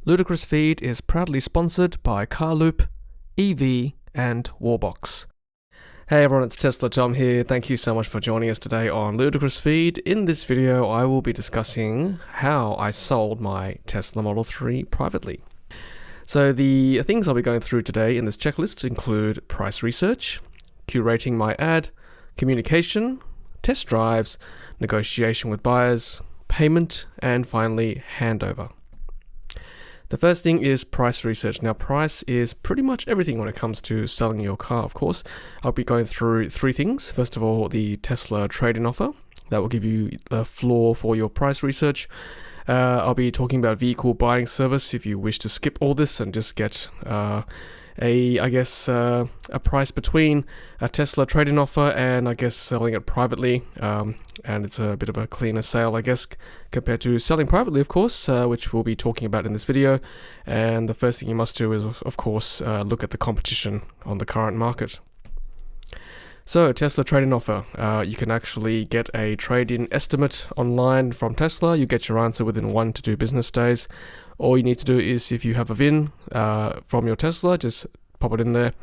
Ludicrous feed is proudly sponsored by Carloop, Evee, and Warbox. Hey everyone, it's TESLATOM here. Thank you so much for joining us today on Ludicrous feed. In this video, I will be discussing how I sold my Tesla Model 3 privately. So the things I'll be going through today in this checklist include price research, curating my ad, communication, test drives, negotiation with buyers, payment, and finally handover. The first thing is price research. Now, price is pretty much everything when it comes to selling your car, of course. I'll be going through three things. First of all, the Tesla trade-in offer. That will give you the floor for your price research. I'll be talking about vehicle buying service if you wish to skip all this and just get a price between a Tesla trade-in offer and I guess selling it privately. And it's a bit of a cleaner sale, I guess, compared to selling privately, of course, which we'll be talking about in this video. And the first thing you must do is, of course, look at the competition on the current market. So, Tesla trade-in offer. You can actually get a trade-in estimate online from Tesla. You get your answer within 1 to 2 business days. All you need to do is, if you have a VIN from your Tesla, just pop it in there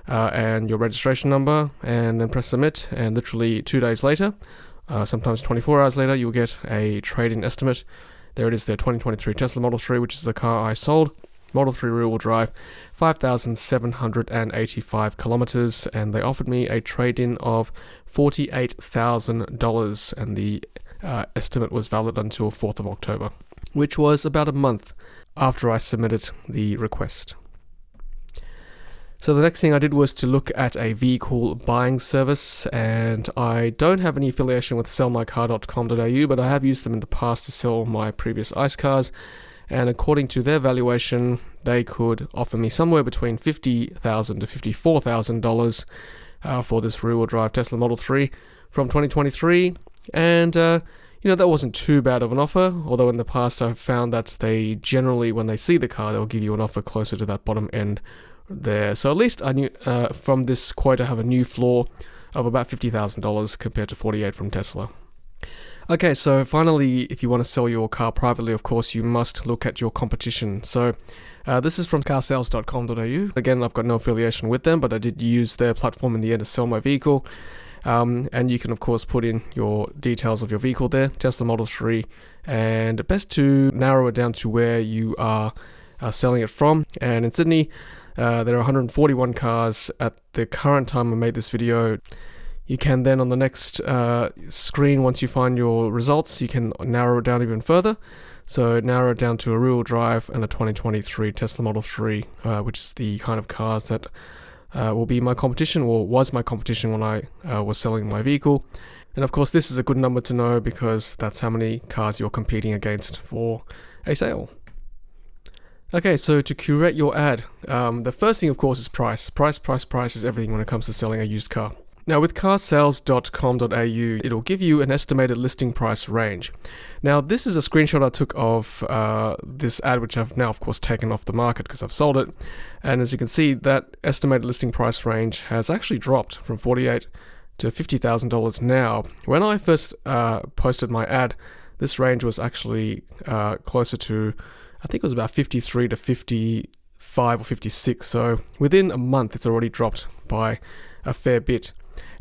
and your registration number, and then press submit. And literally 2 days later, sometimes 24 hours later, you'll get a trade-in estimate. There it is, the 2023 Tesla Model 3, which is the car I sold. Model 3 rear-wheel drive, 5,785 kilometers, and they offered me a trade-in of $48,000, and the estimate was valid until 4th of October, which was about a month after I submitted the request. So the next thing I did was to look at a vehicle buying service, and I don't have any affiliation with sellmycar.com.au, but I have used them in the past to sell my previous ICE cars. And according to their valuation, they could offer me somewhere between $50,000 to $54,000 for this rear-wheel drive Tesla Model 3 from 2023. And, that wasn't too bad of an offer, although in the past I've found that they generally, when they see the car, they'll give you an offer closer to that bottom end there. So at least I knew from this quote I have a new floor of about $50,000 compared to $48,000 from Tesla. Okay, so finally, if you want to sell your car privately, of course, you must look at your competition. So this is from carsales.com.au. Again, I've got no affiliation with them, but I did use their platform in the end to sell my vehicle. And you can, of course, put in your details of your vehicle there, Tesla Model 3, and best to narrow it down to where you are selling it from. And in Sydney, there are 141 cars at the current time I made this video. You can then on the next screen, once you find your results, you can narrow it down even further. So narrow it down to a rear-wheel drive and a 2023 Tesla Model 3, which is the kind of cars that will be my competition, or was my competition when I was selling my vehicle. And of course, this is a good number to know because that's how many cars you're competing against for a sale. Okay, so to curate your ad, the first thing, of course, is price. Price is everything when it comes to selling a used car. Now with carsales.com.au, it'll give you an estimated listing price range. Now this is a screenshot I took of this ad, which I've now of course taken off the market because I've sold it. And as you can see, that estimated listing price range has actually dropped from $48,000 to $50,000 now. When I first posted my ad, this range was actually closer to, I think it was about 53 to 55 or 56. So within a month, it's already dropped by a fair bit.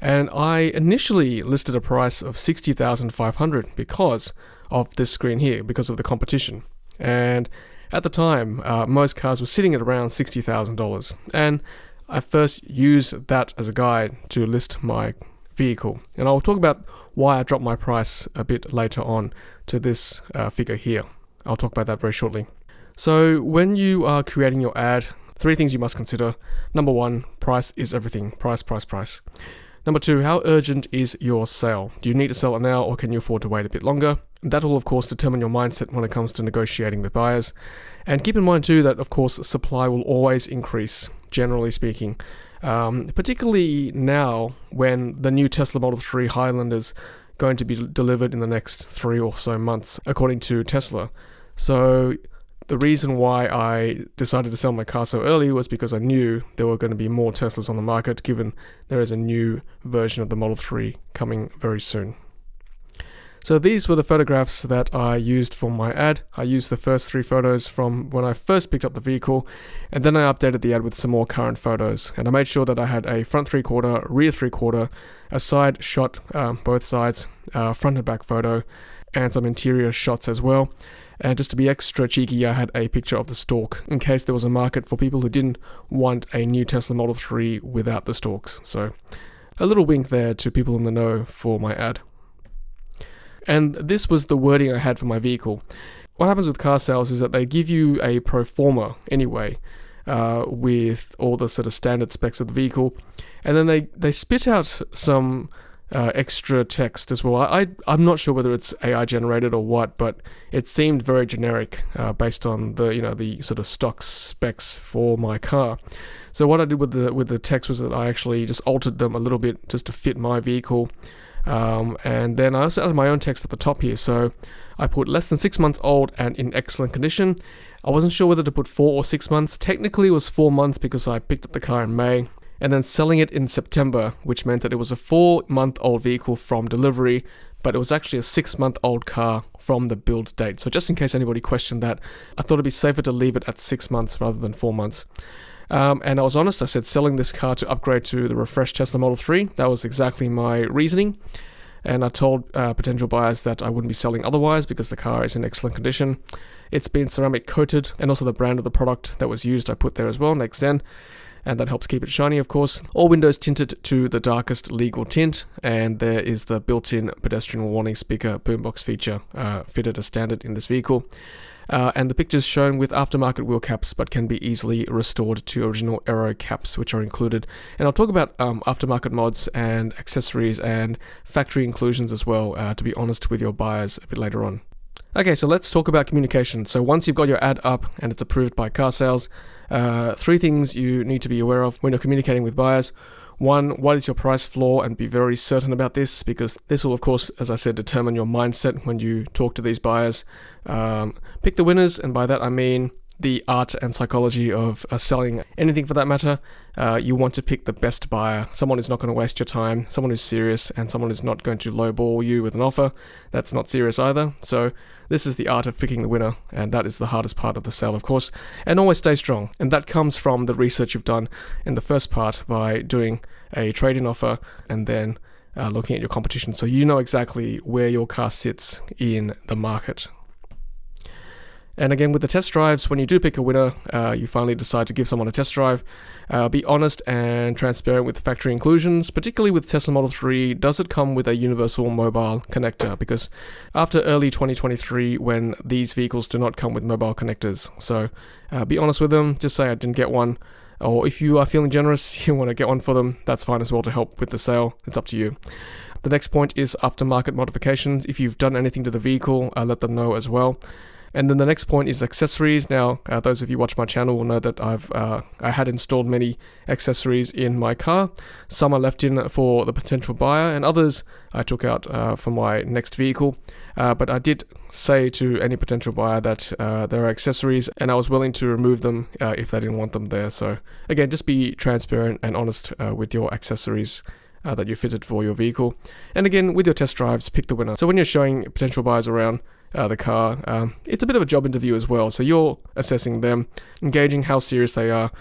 And I initially listed a price of $60,500 because of this screen here, because of the competition. And at the time, most cars were sitting at around $60,000. And I first used that as a guide to list my vehicle. And I'll talk about why I dropped my price a bit later on to this figure here. I'll talk about that very shortly. So when you are creating your ad, 3 things you must consider. Number 1, price is everything. Price. Number 2, how urgent is your sale? Do you need to sell it now, or can you afford to wait a bit longer? That will, of course, determine your mindset when it comes to negotiating with buyers. And keep in mind, too, that, of course, supply will always increase, generally speaking. Particularly now when the new Tesla Model 3 Highlander's going to be delivered in the next 3 or so months, according to Tesla. So the reason why I decided to sell my car so early was because I knew there were going to be more Teslas on the market, given there is a new version of the Model 3 coming very soon. So these were the photographs that I used for my ad. I used the first 3 photos from when I first picked up the vehicle, and then I updated the ad with some more current photos. And I made sure that I had a front 3/4, rear 3/4, a side shot, both sides, front and back photo, and some interior shots as well. And just to be extra cheeky, I had a picture of the stalk in case there was a market for people who didn't want a new Tesla Model 3 without the stalks. So a little wink there to people in the know for my ad. And this was the wording I had for my vehicle. What happens with car sales is that they give you a pro forma anyway, with all the sort of standard specs of the vehicle, and then they spit out some extra text as well. I'm not sure whether it's AI generated or what, but it seemed very generic based on the sort of stock specs for my car. So what I did with the text was that I actually just altered them a little bit just to fit my vehicle. And then I also added my own text at the top here. So I put less than 6 months old and in excellent condition. I wasn't sure whether to put 4 or 6 months. Technically it was 4 months because I picked up the car in May and then selling it in September, which meant that it was a 4-month-old vehicle from delivery, but it was actually a 6-month-old car from the build date. So just in case anybody questioned that, I thought it'd be safer to leave it at 6 months rather than 4 months. And I was honest, I said selling this car to upgrade to the refreshed Tesla Model 3. That was exactly my reasoning. And I told potential buyers that I wouldn't be selling otherwise because the car is in excellent condition. It's been ceramic coated, and also the brand of the product that was used I put there as well, Next Zen. And that helps keep it shiny, of course. All windows tinted to the darkest legal tint, and there is the built-in pedestrian warning speaker boombox feature fitted as standard in this vehicle. And the pictures shown with aftermarket wheel caps, but can be easily restored to original aero caps, which are included. And I'll talk about aftermarket mods and accessories and factory inclusions as well, to be honest with your buyers a bit later on. Okay, so let's talk about communication. So once you've got your ad up and it's approved by car sales, 3 things you need to be aware of when you're communicating with buyers. 1, what is your price floor, and be very certain about this, because this will, of course, as I said, determine your mindset when you talk to these buyers. Pick the winners, and by that I mean the art and psychology of selling anything for that matter. You want to pick the best buyer, someone who's not going to waste your time, someone who's serious, and someone who's not going to lowball you with an offer that's not serious either. So this is the art of picking the winner, and that is the hardest part of the sale, of course. And always stay strong, and that comes from the research you've done in the first part by doing a trade-in offer and then looking at your competition, so you know exactly where your car sits in the market. And again, with the test drives, when you do pick a winner, you finally decide to give someone a test drive. Be honest and transparent with factory inclusions, particularly with Tesla Model 3. Does it come with a universal mobile connector? Because after early 2023, when these vehicles do not come with mobile connectors. So be honest with them, just say I didn't get one. Or if you are feeling generous, you want to get one for them, that's fine as well to help with the sale. It's up to you. The next point is aftermarket modifications. If you've done anything to the vehicle, let them know as well. And then the next point is accessories. Now, those of you who watch my channel will know that I had installed many accessories in my car. Some I left in for the potential buyer, and others I took out for my next vehicle. But I did say to any potential buyer that there are accessories, and I was willing to remove them if they didn't want them there. So again, just be transparent and honest with your accessories that you fitted for your vehicle. And again, with your test drives, pick the winner. So when you're showing potential buyers around the car, it's a bit of a job interview as well. So you're assessing them, engaging how serious they are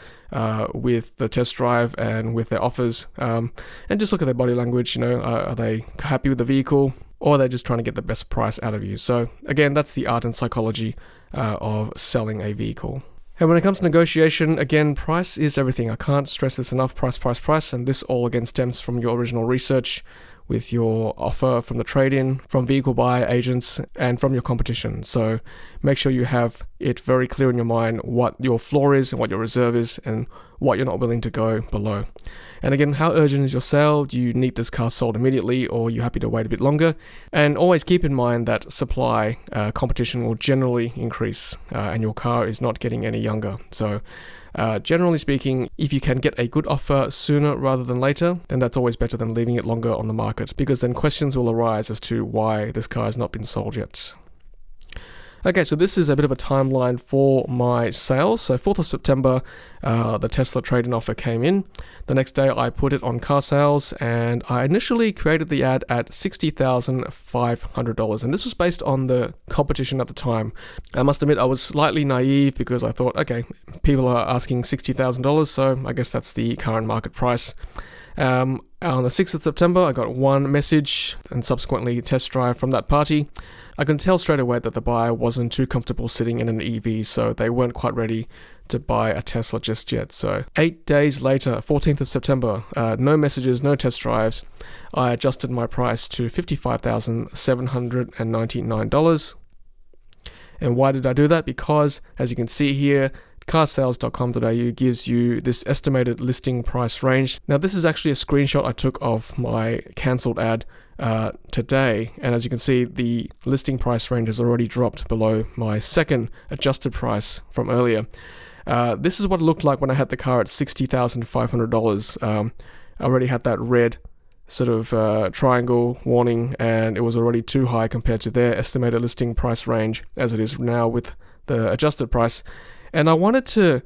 with the test drive and with their offers, and just look at their body language. Are they happy with the vehicle, or are they just trying to get the best price out of you? So again, that's the art and psychology of selling a vehicle. And when it comes to negotiation, again, price is everything. I can't stress this enough. Price. And this all again stems from your original research with your offer from the trade-in, from vehicle buyer agents, and from your competition. So make sure you have it very clear in your mind what your floor is and what your reserve is and what you're not willing to go below. And again, how urgent is your sale? Do you need this car sold immediately, or are you happy to wait a bit longer? And always keep in mind that supply competition will generally increase, and your car is not getting any younger. So generally speaking, if you can get a good offer sooner rather than later, then that's always better than leaving it longer on the market, because then questions will arise as to why this car has not been sold yet. Okay, so this is a bit of a timeline for my sales. So 4th of September, the Tesla trade-in offer came in. The next day I put it on carsales, and I initially created the ad at $60,500. And this was based on the competition at the time. I must admit I was slightly naive because I thought, okay, people are asking $60,000, so I guess that's the current market price. On the 6th of September, I got one message and subsequently test drive from that party. I can tell straight away that the buyer wasn't too comfortable sitting in an EV, so they weren't quite ready to buy a Tesla just yet. So 8 days later, 14th of September, no messages, no test drives, I adjusted my price to $55,799. And why did I do that? Because, as you can see here, carsales.com.au gives you this estimated listing price range. Now, this is actually a screenshot I took of my cancelled ad today, and as you can see, the listing price range has already dropped below my second adjusted price from earlier. This is what it looked like when I had the car at $60,500. I already had that red sort of triangle warning, and it was already too high compared to their estimated listing price range as it is now with the adjusted price. And I wanted to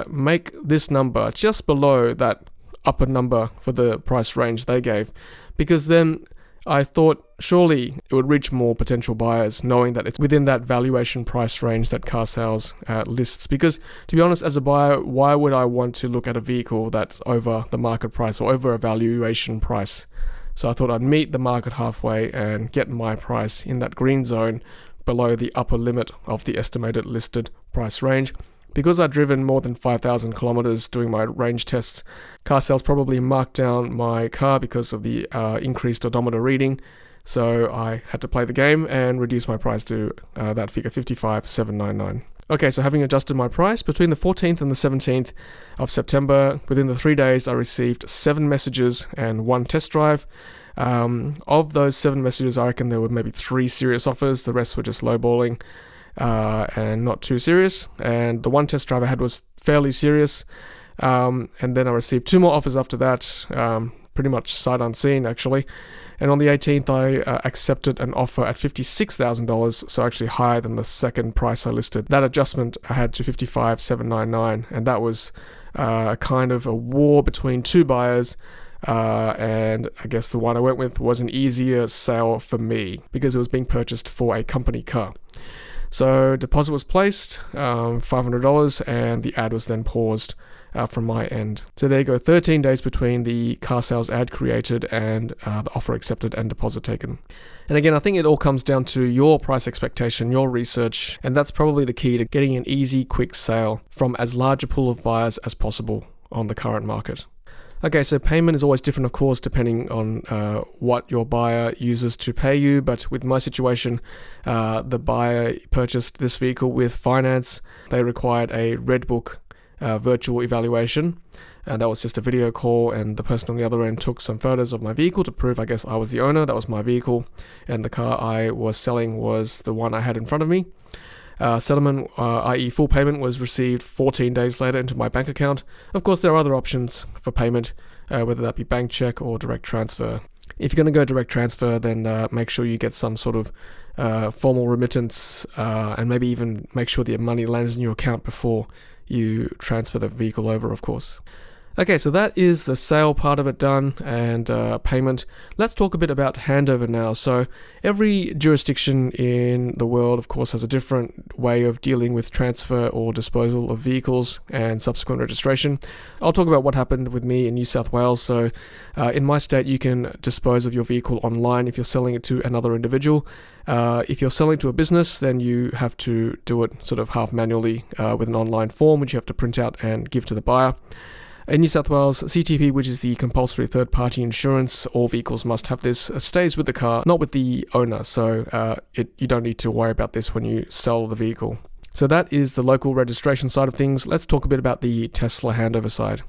make this number just below that upper number for the price range they gave, because then I thought surely it would reach more potential buyers knowing that it's within that valuation price range that carsales lists. Because to be honest, as a buyer, why would I want to look at a vehicle that's over the market price or over a valuation price? So I thought I'd meet the market halfway and get my price in that green zone below the upper limit of the estimated listed price range. Because I'd driven more than 5,000 kilometers doing my range tests, carsales probably marked down my car because of the increased odometer reading. So I had to play the game and reduce my price to that figure, $55,799. Okay, so having adjusted my price, between the 14th and the 17th of September, within the 3 days, I received 7 messages and 1 test drive. Of those 7 messages, I reckon there were maybe 3 serious offers. The rest were just lowballing and not too serious. And the 1 test drive I had was fairly serious. And then I received 2 more offers after that, pretty much sight unseen actually. And on the 18th, I accepted an offer at $56,000, so actually higher than the second price I listed. That adjustment I had to $55,799, and that was kind of a war between 2 buyers. And I guess the one I went with was an easier sale for me because it was being purchased for a company car. So deposit was placed, $500, and the ad was then paused from my end. So there you go, 13 days between the carsales ad created and the offer accepted and deposit taken. And again, I think it all comes down to your price expectation, your research, and that's probably the key to getting an easy, quick sale from as large a pool of buyers as possible on the current market. Okay, so payment is always different, of course, depending on what your buyer uses to pay you. But with my situation, the buyer purchased this vehicle with finance. They required a Redbook virtual evaluation. And that was just a video call, and the person on the other end took some photos of my vehicle to prove, I guess, I was the owner. That was my vehicle, and the car I was selling was the one I had in front of me. Settlement, i.e. full payment, was received 14 days later into my bank account. Of course, there are other options for payment, whether that be bank check or direct transfer. If you're going to go direct transfer, then make sure you get some sort of formal remittance, and maybe even make sure the money lands in your account before you transfer the vehicle over, of course. Okay, so that is the sale part of it done, and payment. Let's talk a bit about handover now. So every jurisdiction in the world, of course, has a different way of dealing with transfer or disposal of vehicles and subsequent registration. I'll talk about what happened with me in New South Wales. So in my state, you can dispose of your vehicle online if you're selling it to another individual. If you're selling to a business, then you have to do it sort of half manually with an online form, which you have to print out and give to the buyer. In New South Wales, CTP, which is the compulsory third-party insurance, all vehicles must have this, stays with the car, not with the owner. So you don't need to worry about this when you sell the vehicle. So that is the local registration side of things. Let's talk a bit about the Tesla handover side.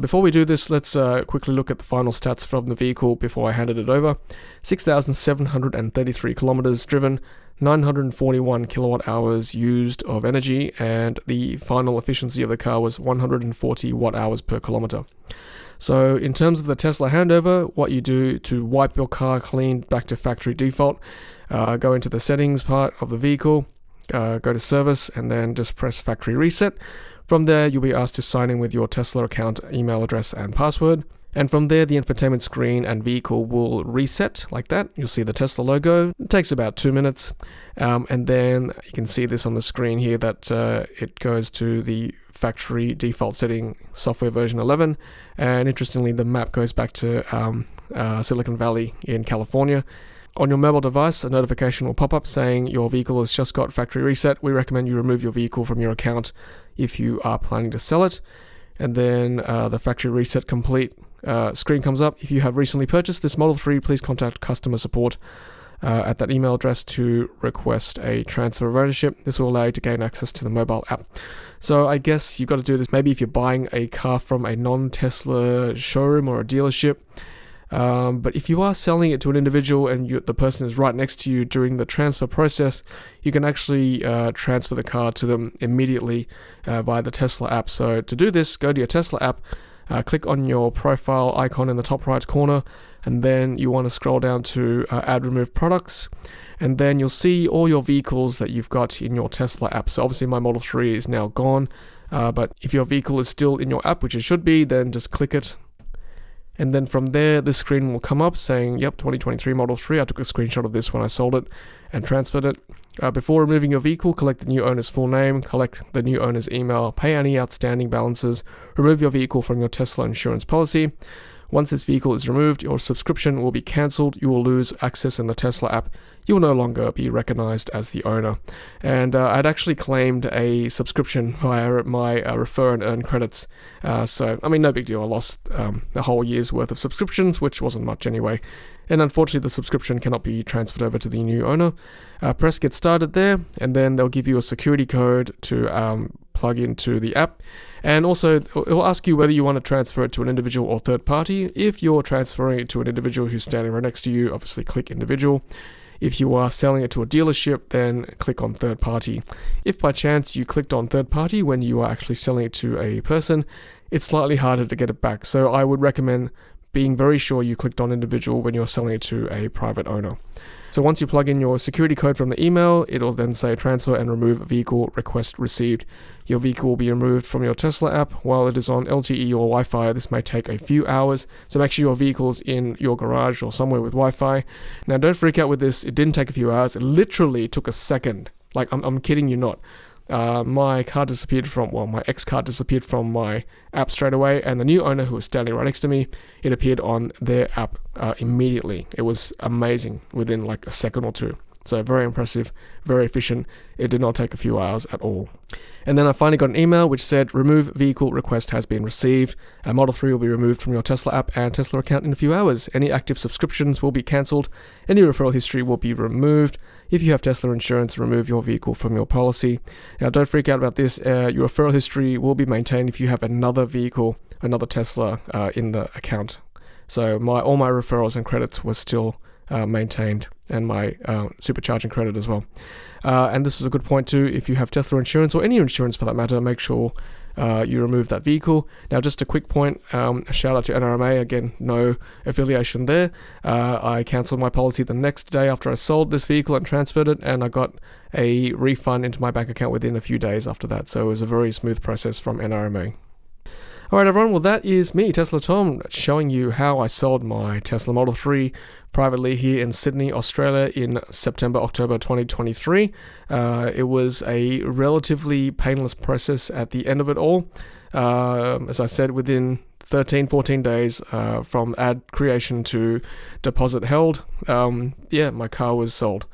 Before we do this, let's quickly look at the final stats from the vehicle before I handed it over. 6,733 kilometers driven, 941 kilowatt hours used of energy, and the final efficiency of the car was 140 watt hours per kilometer. So in terms of the Tesla handover, what you do to wipe your car clean back to factory default, go into the settings part of the vehicle, go to service, and then just press factory reset. From there, you'll be asked to sign in with your Tesla account, email address, and password. And from there, the infotainment screen and vehicle will reset like that. You'll see the Tesla logo. It takes about 2 minutes. And then you can see this on the screen here that it goes to the factory default setting software version 11. And interestingly, the map goes back to Silicon Valley in California. On your mobile device, a notification will pop up saying your vehicle has just got factory reset. We recommend you remove your vehicle from your account if you are planning to sell it. And then the factory reset complete screen comes up. If you have recently purchased this Model 3, please contact customer support at that email address to request a transfer of ownership. This will allow you to gain access to the mobile app. So I guess you've got to do this maybe if you're buying a car from a non-Tesla showroom or a dealership. But if you are selling it to an individual and the person is right next to you during the transfer process, you can actually transfer the car to them immediately via the Tesla app. So to do this, go to your Tesla app, click on your profile icon in the top right corner, and then you want to scroll down to Add Remove Products, and then you'll see all your vehicles that you've got in your Tesla app. So obviously my Model 3 is now gone, but if your vehicle is still in your app, which it should be, then just click it. And then from there, this screen will come up saying, yep, 2023 Model 3. I took a screenshot of this when I sold it and transferred it. Before removing your vehicle, collect the new owner's full name, collect the new owner's email, pay any outstanding balances, remove your vehicle from your Tesla insurance policy. Once this vehicle is removed, your subscription will be cancelled. You will lose access in the Tesla app. You will no longer be recognized as the owner. And I'd actually claimed a subscription via my refer and earn credits. So, I mean, no big deal. I lost a whole year's worth of subscriptions, which wasn't much anyway. And unfortunately, the subscription cannot be transferred over to the new owner. Press get started there, and then they'll give you a security code to plug into the app. And also, it will ask you whether you want to transfer it to an individual or third party. If you're transferring it to an individual who's standing right next to you, obviously click individual. If you are selling it to a dealership, then click on third party. If by chance you clicked on third party when you are actually selling it to a person, it's slightly harder to get it back. So I would recommend being very sure you clicked on individual when you're selling it to a private owner. So once you plug in your security code from the email, it'll then say transfer and remove vehicle request received. Your vehicle will be removed from your Tesla app while it is on LTE or Wi-Fi. This may take a few hours, so make sure your vehicle's in your garage or somewhere with Wi-Fi. Now don't freak out with this. It didn't take a few hours. It literally took a second. Like, I'm kidding you not. My car disappeared my ex car disappeared from my app straight away, and the new owner, who was standing right next to me, it appeared on their app immediately. It was amazing within like a second or two. So very impressive, very efficient. It did not take a few hours at all. And then I finally got an email which said, remove vehicle request has been received. A Model 3 will be removed from your Tesla app and Tesla account in a few hours. Any active subscriptions will be cancelled. Any referral history will be removed. If you have Tesla insurance, remove your vehicle from your policy. Now, don't freak out about this. Your referral history will be maintained if you have another vehicle, another Tesla in the account. So all my referrals and credits were still maintained, and my supercharging credit as well. And this was a good point too. If you have Tesla insurance, or any insurance for that matter, make sure you remove that vehicle. Now, just a quick point, a shout out to NRMA. Again, no affiliation there. I cancelled my policy the next day after I sold this vehicle and transferred it, and I got a refund into my bank account within a few days after that. So it was a very smooth process from NRMA. Alright everyone, well that is me, TESLATOM, showing you how I sold my Tesla Model 3 privately here in Sydney, Australia in October 2023. It was a relatively painless process at the end of it all. As I said, within 14 days from ad creation to deposit held, my car was sold.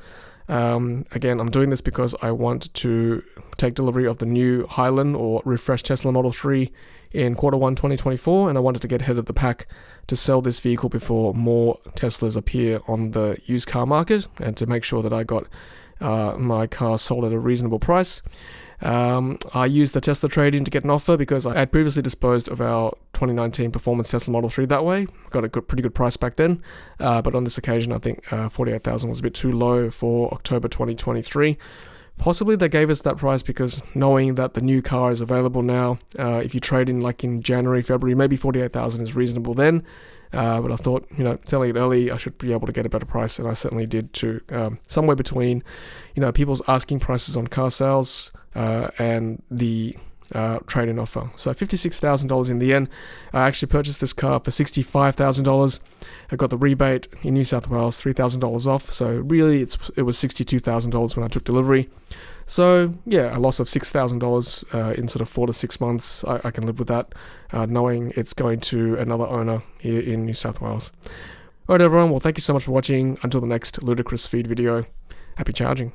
Again, I'm doing this because I want to take delivery of the new Highland or refreshed Tesla Model 3 in Q1 2024, and I wanted to get ahead of the pack to sell this vehicle before more Teslas appear on the used car market, and to make sure that I got my car sold at a reasonable price. I used the Tesla trade-in to get an offer because I had previously disposed of our 2019 performance Tesla Model 3 that way. Got a pretty good price back then, but on this occasion I think $48,000 was a bit too low for October 2023. Possibly they gave us that price because knowing that the new car is available now, if you trade in like in January, February, maybe 48,000 is reasonable then. But I thought, selling it early, I should be able to get a better price, and I certainly did too. Somewhere between, people's asking prices on car sales and the trade-in offer. So $56,000 in the end. I actually purchased this car for $65,000. I got the rebate in New South Wales, $3,000 off. So really, it was $62,000 when I took delivery. So yeah, a loss of $6,000 in sort of 4 to 6 months. I can live with that, knowing it's going to another owner here in New South Wales. All right, everyone. Well, thank you so much for watching. Until the next Ludicrous feed video. Happy charging.